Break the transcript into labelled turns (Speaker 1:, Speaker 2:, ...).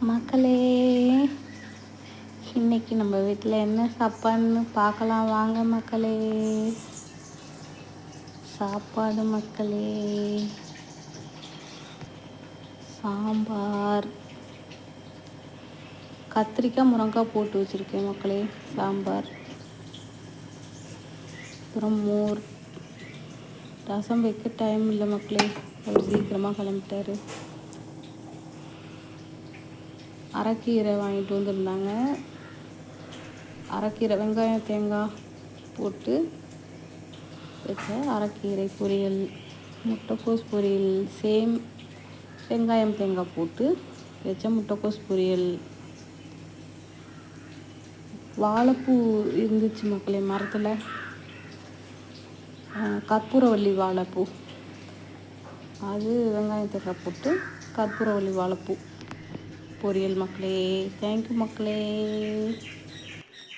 Speaker 1: மக்களே, இன்னைக்கு நம்ம வீட்டில் என்ன சாப்பாடுன்னு பார்க்கலாம் வாங்க மக்களே. சாப்பாடு மக்களே, சாம்பார், கத்திரிக்காய் முருங்கைக்காய் போட்டு வச்சுருக்கேன் மக்களே. சாம்பார், அப்புறம் மோர். ரசம் வைக்க டைம் இல்லை மக்களே, அவர் சீக்கிரமாக கிளம்பிட்டாரு. அரைக்கீரை வாங்கிட்டு வந்திருந்தாங்க. அரைக்கீரை வெங்காயம் தேங்காய் போட்டு வச்ச அரைக்கீரை பொரியல், முட்டைக்கோஸ் பொரியல், சேம் வெங்காயம் தேங்காய் போட்டு வச்ச முட்டைக்கோஸ் பொரியல். வாழைப்பூ இருந்துச்சு மக்களே மரத்தில், கற்பூரவள்ளி வாழைப்பூ, அது வெங்காயம் தேங்காய் போட்டு கற்பூரவள்ளி வாழைப்பூ பொரியல் மக்களே. தேங்க்யூ மக்களே.